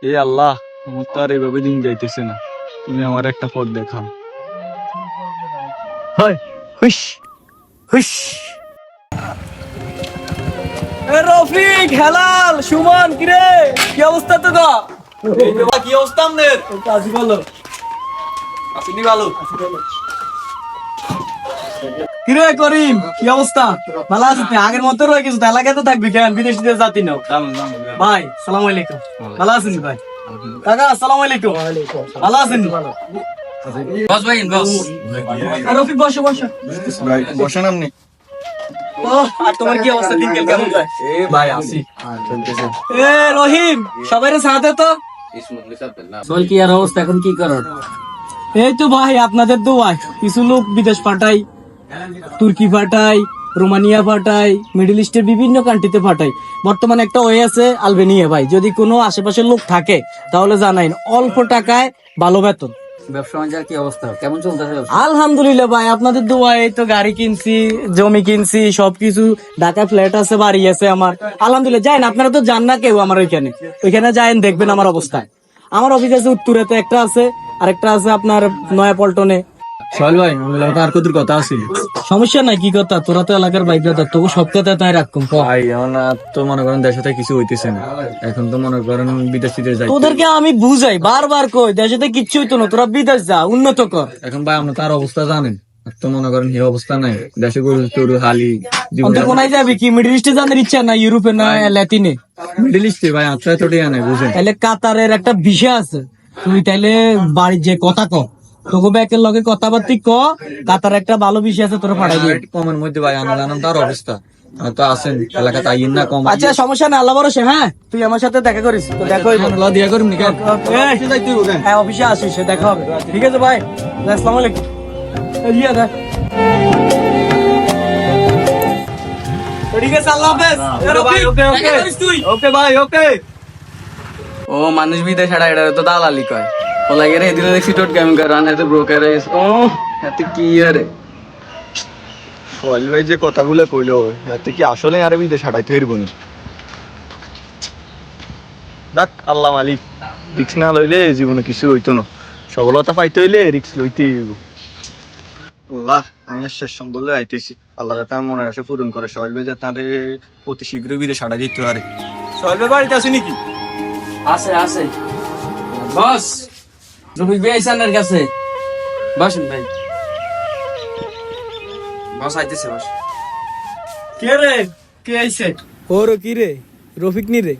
এ আল্লাহ, আমার তো আর এভাবে দিন যাইতেছে না, তুমি আমার একটা পথ দেখাও। হয় হুশ হুশ। রফিক, হেলাল, সুমন, কিরে কি অবস্থা তো গো? এই তো বা, কি অবস্থা আপনাদের? আছি বলো। আসেনি ভালো। কিরে করিম, কি অবস্থা? ভালো আছিস? আগের মতো রয়ে গেছিস, এলাকায় তো থাকবি কেন? বিদেশিতে জাতি নাও। ভাই সালাম আলাইকুম। ভালো আছেন ভাই? কাকা আসসালামু আলাইকুম। ভালো আছেন? বস ভাই বস। রফিক বসো বসো। ভাই বসেন আপনি। আর তোমার কি অবস্থা, দিনকাল কেমন যায়? এ ভাই আসি চলতেছে। এ রহিম, সবাইরে সাথে তো। চল কি আর অবস্থা এখন কি করার? এই তো ভাই আপনাদের দোয়ায় কিছু লোক বিদেশ পাঠাই, তুর্কি পাঠাই, রোমানিয়া পাঠাই, মিডল ইস্টের বিভিন্ন কান্ট্রিতে পাঠাই। বর্তমানে একটা ওয়ে আছে আলবেনিয়া। ভাই যদি কোনো আশেপাশের লোক থাকে তাহলে জানাইন, অল্প টাকায় ভালো বেতন। ব্যবসা বাণিজ্যের কি অবস্থা, কেমন চলতেছে? আলহামদুলিল্লাহ ভাই, আপনাদের দোয়ায় এই তো গাড়ি কিনছি, জমি কিনছি, সবকিছু। ঢাকা ফ্ল্যাট আছে, বাড়ি আছে আমার। আলহামদুলিল্লাহ। যাইন, আপনারা তো যান না কেউ আমার ওইখানে যাইন, দেখবেন আমার অবস্থায়। আমার অফিস আছে উত্তরেতে একটা আছে, আরেকটা আছে আপনার নয়া পল্টনে। সোহেল ভাই, আমি আর কত কথা আছে? সমস্যা নাই, কি কথা, তোরা তো এলাকার বাইক দাদা, তোকে সব কথা তাই রাখুম। ভাই আমার তো মনে করেন দেশে থেকে কিছু হইতেছে না, এখন তো মনে করেন বিদেশিতে যাই। তোদেরকে আমি বুঝাই, বারবার কই দেশেতে কিচ্ছু হইতো না, তোরা বিদেশ যা, উন্নত কর। এখন ভাই আপনি তার অবস্থা জানেন, আর তো মনে করেন এই অবস্থা নাই, দেশে গরু চরু হালি জীবন। অন্ত কোনায় যাবি কি? মিডল ইস্টে জানার ইচ্ছা না? ইউরোপে না ল্যাটিনে? মিডল ইস্টে ভাই আত্মায় তো টিয়া নাই, বুঝেন। তাহলে কাতারের একটা বিষয় আছে, তুই তাইলে বাড়ির যে কথা ক, তোকে ব্যাকের লগে কথাবার্তি ক, কাতার একটা ভালো বিষয় আছে, তোরা পাঠাই দিই। কমের মধ্যে ভাই আনন্দ আনন্দ তার অবস্থা তো আছেন এলাকাতে আইন না কম। আচ্ছা সমস্যা না, আল্লাহ ভরসা। হ্যাঁ তুই আমার সাথে দেখা করিস, তো দেখা হইব। দিয়া করুন নি কেন? হ্যাঁ অফিসে আসিস, দেখা হবে। ঠিক আছে ভাই, আসসালামু আলাইকুম। ইয়া দেখ, ঠিক আছে, আল্লাহ হাফেজ। ওকে ওকে ওকে ভাই ওকে। ও মানুষ বিদেশ ছাড়া এটা তো দালালি কয়। ওলা গেরে এদিকে দেখছি টোট গেম করান এত ব্রোকার ও এত কি আরে। সোহেল ভাই যে কথাগুলো কইলো, এতে কি আসলে আরে বিদেশ হাঁটাইতে হইব না? দেখ আল্লাহ মালিক, রিক্স না লইলে জীবনে কিছু হইতো না। সফলতা পাইতে হইলে রিক্স লইতেই হইব। আল্লাহ, আমি শেষ সম্বলে আইতেছি। আল্লাহ যাতে আমার মনের আশা পূরণ করে। সোহেল ভাই যাতে তাদের অতি শীঘ্রই বিদেশ হাঁটা দিতে পারে। সোহেল ভাই বাড়িতে আছে নাকি? আছে আছে বস। রফিক ভাই আইসানের কাছে বসেন ভাই। বস আইতেছে বস। কে রে, কে আইছে? ওর কি রে, রফিক নি রে?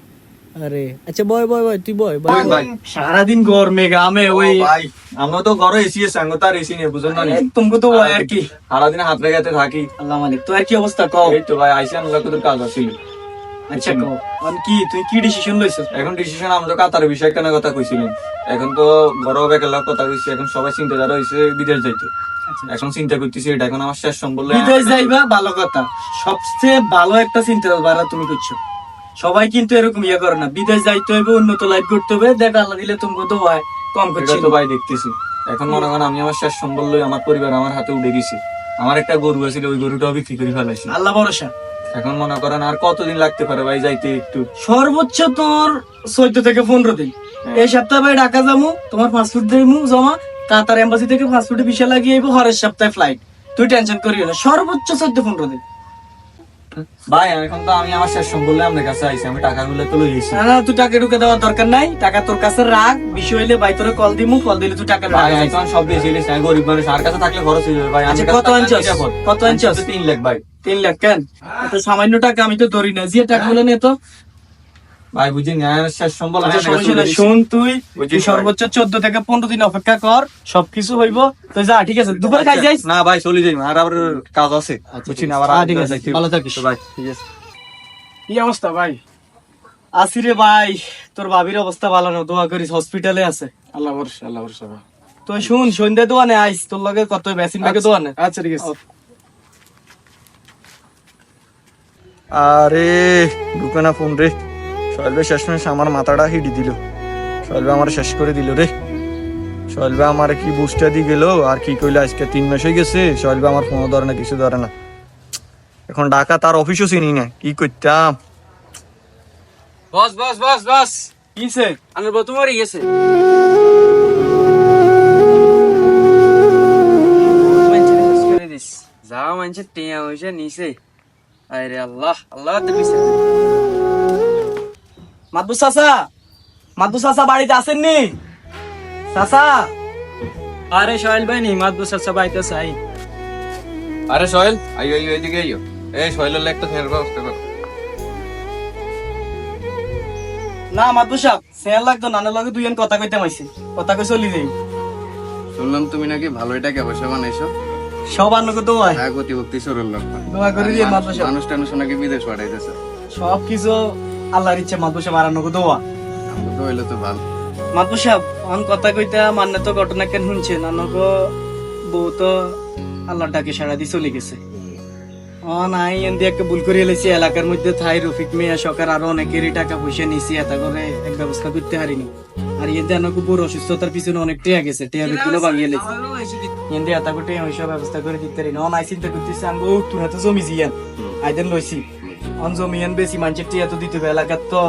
আরে আচ্ছা, বয় বয় বয়, তুই বয় বয়। ভাই। সারাদিন গরমে ঘামে ওই ভাই আমরা তো ঘরে এসি আছে, আঙ্গ তার এসি নেই, বুঝেন না? তুমি তো আর কি সারাদিন হাত রেগাতে থাকি। আল্লাহ মালিক। তো আর কি অবস্থা কও? এই তো ভাই আইসি আনলা কত কাজ আছিল। আচ্ছা কও, আর কি তুই কি ডিসিশন লইছস? এখন ডিসিশন আমরা তো কাতারের বিষয় কেন কথা কইছিলেন। এখন তো বড় বেকার কথা কইছি, এখন সবাই চিন্তাধারা হইছে বিদেশ যাইতে। এখন চিন্তা করতেছি এটা এখন আমার শেষ সম্বল। বিদেশ যাইবা, ভালো কথা। সবচেয়ে ভালো একটা চিন্তাধারা তুমি করছো। সবাই কিন্তু এরকম ইয়ে করে না, বিদেশ যাইতে হইবে, উন্নত লাইফ করতে হবে। দেখ আল্লাহ দিলে তুমি তো হয় কম করছি তো ভাই দেখতেছি। এখন মনে করেন আমি আমার শেষ সম্বল লই, আমার পরিবার আমার হাতে উঠে গেছে। আমার একটা গরু আছিল, ওই গরুটাও বিক্রি করে ফেলাইছি। আল্লাহ ভরসা। এখন মনে করেন আর কতদিন লাগতে পারে ভাই যাইতে একটু? সর্বোচ্চ তোর 14 থেকে 15 দিন। এই সপ্তাহে ভাই ঢাকা যাবো, তোমার পাসপোর্ট দিমু জমা, কাতার এম্বাসি থেকে পাসপোর্টে ভিসা লাগিয়ে আইবো, হরের সপ্তাহে ফ্লাইট। তুই টেনশন করিও না, সর্বোচ্চ 14-15 দিন। ভাই এখন তো আমি আমার শেষ সম্বল লই আপনার কাছে আইছি, আমি টাকাগুলো তো লই গেছি। না তুই টাকা ঢুকে দেওয়ার দরকার নাই, টাকা তোর কাছে রাখ। বিষয় হইলে ভাই তোরে কল দিমু, কল দিলে তুই টাকা ভাই রাখ। এখন সব বেশি লিস, আমি গরিব মানুষ, আর কাছে থাকলে খরচ হয়ে যাবে ভাই। আচ্ছা কত আনছস? কত আনছস? 3 লাখ ভাই। 3 লাখ কেন? এত সামান্য টাকা আমি তো ধরি না, যে টাকাগুলো নে তো। ভাই বুঝিনি আমার শেষ সম্বল। আচ্ছা সমস্যা নাই, শুন তুই সর্বোচ্চ 14 থেকে 15 দিন অপেক্ষা কর, সবকিছু হইব। তো যা, ঠিক আছে, দুপুরে খাই যাইস। না ভাই চলে যাই, আর আবার কাজ আছে, বুঝছি না আবার। ঠিক আছে, ভালো থাকিস ভাই। ঠিক আছে। কি অবস্থা ভাই? আসিরে ভাই, তোর ভাবির অবস্থা ভালো না, দোয়া করিস, হসপিটালে আছে। আল্লাহ ভরসা, আল্লাহ ভরসা ভাই। তো শুন, সন্ধ্যা দোয়ানে আইস, তোর লগে কত বেসিন লাগে দোয়ানে। আচ্ছা ঠিক আছে। আরে ঢুকে না ফোন রে। সোহেল ভাই শেষমেশ আমার মাথাটা হিডি দিল। সোহেল ভাই আমার শেষ করে দিল রে। সোহেল ভাই আমার কি বুস্টা দিয়ে গেল, আর কি কইলো, আজকে 3 মাস হয়ে গেছে সোহেল ভাই আমার ফোনও ধরে না, কিছু ধরে না। এখন ঢাকা তার অফিসও চিনি না, কি করতাম। বস বস বস বস কিসে আমার বউ তোমার গেছে যা মানছে টিয়া হয়েছে নিচে আরে আল্লাহ আল্লাহ মাদবু চাচা বাড়িতে আসেননি চাচা আরে সোহেল ভাই নি মাদবু চাচা বাড়িতে চাই আরে সোহেল আইও আইও এদিকে আইও এই সোহেলের একটা ফের ব্যবস্থা কর না মাদবু সাহেব সেল লাগতো নানার লগে দুইজন কথা কইতে মাইছি কথা কই চলি যাই শুনলাম তুমি নাকি ভালোই টাকা পয়সা বানাইছো সবার লোক দোয়াই হ্যাঁ গতি ভক্তি সরল লোক দোয়া করে দিয়ে মাদবু সাহেব মানুষ টানুষ নাকি বিদেশ পাঠাইতেছে সব কিছু আল্লাহর ইচ্ছে মাদবু সাহেব আর নগো দোয়া আমরা তো হইলে তো ভালো মাদবু সাহেব অন কথা কইতা মানে তো ঘটনা কেন শুনছেন নানগো বউ তো আল্লাহর ডাকে সাড়া দিয়ে চলে গেছে নাই এমনি একটা ভুল করে এলেছি এলাকার মধ্যে থাই রফিক মিয়া সরকার আরো অনেকেরই টাকা পয়সা নিছি এটা করে এক ব্যবস্থা করতে পারিনি আর এতে আমাকে বড় অসুস্থতার পিছনে অনেক টিয়া গেছে টিয়া বিকুলো ভাঙিয়ে লেছি এমনি এটা করে টিয়া পয়সা ব্যবস্থা করে দিতে পারি না নাই চিন্তা করতেছি আমি তুই তো জমি জিয়ান আইদেন লইছি অন জমিয়ান বেশি মানুষের টিয়া তো দিতে হবে এলাকার তো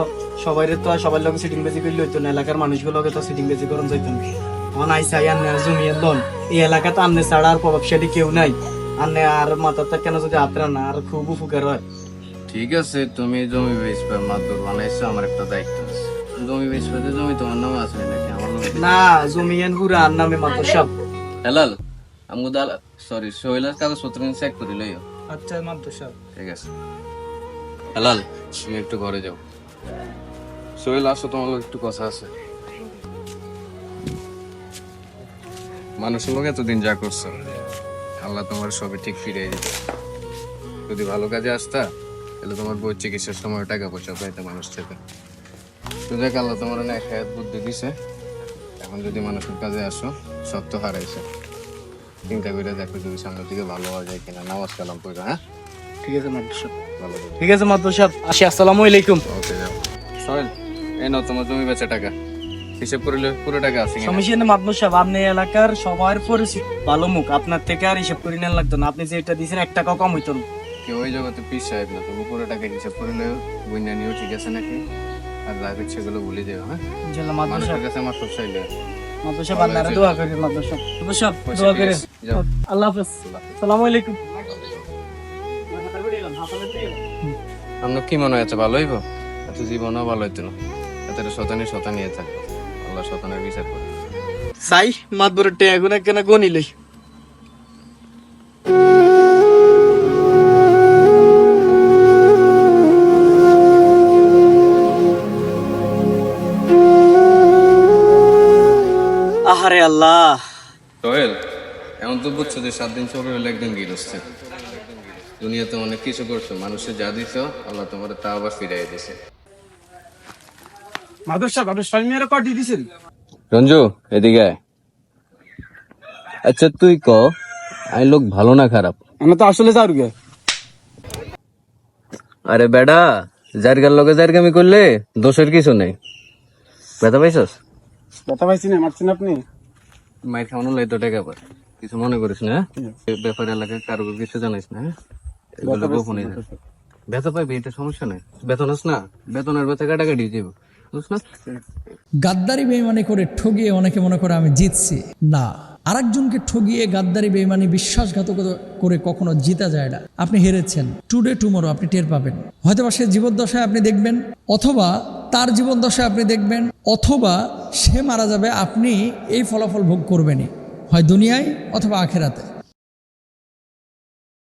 সবাই তো সবার লগে সিটিং বেশি করলে হইতো না এলাকার মানুষগুলোকে তো সিটিং বেশি করন যাইতো না অন আইসাই আন্নে জমিয়ান লোন এই এলাকাতে আন্নে ছাড়া আর প্রভাবশালী কেউ নাই আন্নে আর মাথাটা কেন যদি আপনার না আর খুব উপকার হয় ঠিক আছে তুমি জমি বেচবে মাদুর বানাইছো আমার একটা দায়িত্ব আছে জমি বেচবে জমি তোমার নামে আছে নাকি আমার নামে না জমিয়ান পুরা আর নামে মাত্র সব হেলাল আমগো দাল সরি সোহেলের কাগজপত্র চেক করে লইও আচ্ছা মাত্র সব ঠিক আছে হেলাল তুমি একটু ঘরে যাও সোহেল আসো তোমার লোক একটু কথা আছে মানুষের লোক এতদিন যা করছো আল্লাহ তোমার সবই ঠিক ফিরিয়ে দিবে যদি ভালো কাজে আসতা তাহলে তোমার বই চিকিৎসার সময় টাকা পয়সা পাইতে মানুষ থেকে তো দেখ আল্লাহ তোমার অনেক হায়াত বুদ্ধি দিছে এখন যদি মানুষের কাজে আসো সব তো হারাইছে চিন্তা করে দেখো যদি সামনের দিকে ভালো হওয়া যায় কিনা নামাজ কালাম পড়ে হ্যাঁ ঠিক আছে মাত্র সব ভালো করে ঠিক আছে মাত্র সব আসি আসসালামু আলাইকুম ওকে যাও সোহেল এই নাও তোমার জমি বেচা টাকা হিসেব করলে পুরো টাকা আছে কিনা? সমস্যা নেই মাত্র সব আপনি এলাকার সবার পরিচিত ভালো মুখ আপনার থেকে আর হিসাব করে নেন লাগতো না আপনি যে এটা দিয়েছেন 1 টাকাও কম হইতো না কেউ ওই জগতে পিস সাহেব না তুমি পুরো টাকা হিসাব করলে বইনা নিও ঠিক আছে নাকি আর যা ইচ্ছে গুলো ভুলে যাও হ্যাঁ ইনশাআল্লাহ মাত্র মানুষের সব কাছে আমার সব চাইলে মাত্র সব আপনারা দোয়া করেন মাত্র সব দোয়া করেন যাও। আল্লাহ হাফেজ আসসালামু আলাইকুম আমরা কি মনে হয় এত ভালো হইব এত জীবনও ভালো হইতো না এত শতানি থাকবো আল্লাহ শতানের বিচার করে সাই মাতবরের টেয়া গুনা কেন গনিলই আহারে আল্লাহ সোহেল এমন তো বুঝছো যে 7 দিন সবে হলে একদিন গিরস্তে দুনিয়াতে অনেক কিছু করছো মানুষের যা দিছ আল্লাহ তোমার তা আবার ফিরাই দিছে মাদর সাহেব আপনি সলমিয়ার কটি দিছেন রঞ্জু এদিকে আয়। আচ্ছা তুই ক আই লোক ভালো না খারাপ আমি তো আসলে যারুগে আরে বেডা জারগার লগে জারগামি করলে দোষের কিছু নেই ব্যথা পাইছস কথা পাইছি না মারছেন আপনি মাইর খাওয়ানো লাই তো টাকা পায় কিছু মনে করিস না এই ব্যাপারে এলাকায় কারো কিছু জানিস না হ্যাঁ? এগুলো গোপনে ব্যথা পাইবি এটা সমস্যা নেই বেতন আস না বেতনের ব্যথা কাটাকাটি দিব বুঝছ না গাদ্দারি বেইমানি করে ঠগিয়ে অনেকে মনে করে আমি জিতছি না আরেকজনকে ঠগিয়ে গাদ্দারি বেইমানি বিশ্বাসঘাতকতা করে কখনো জিতা যায় না আপনি হেরেছেন টুডে টুমরো আপনি টের পাবেন হয়তোবা সে জীবদ্দশায় আপনি দেখবেন অথবা তার জীবদ্দশায় আপনি দেখবেন অথবা সে মারা যাবে আপনি এই ফলাফল ভোগ করবেনই হয় দুনিয়ায় অথবা আখেরাতে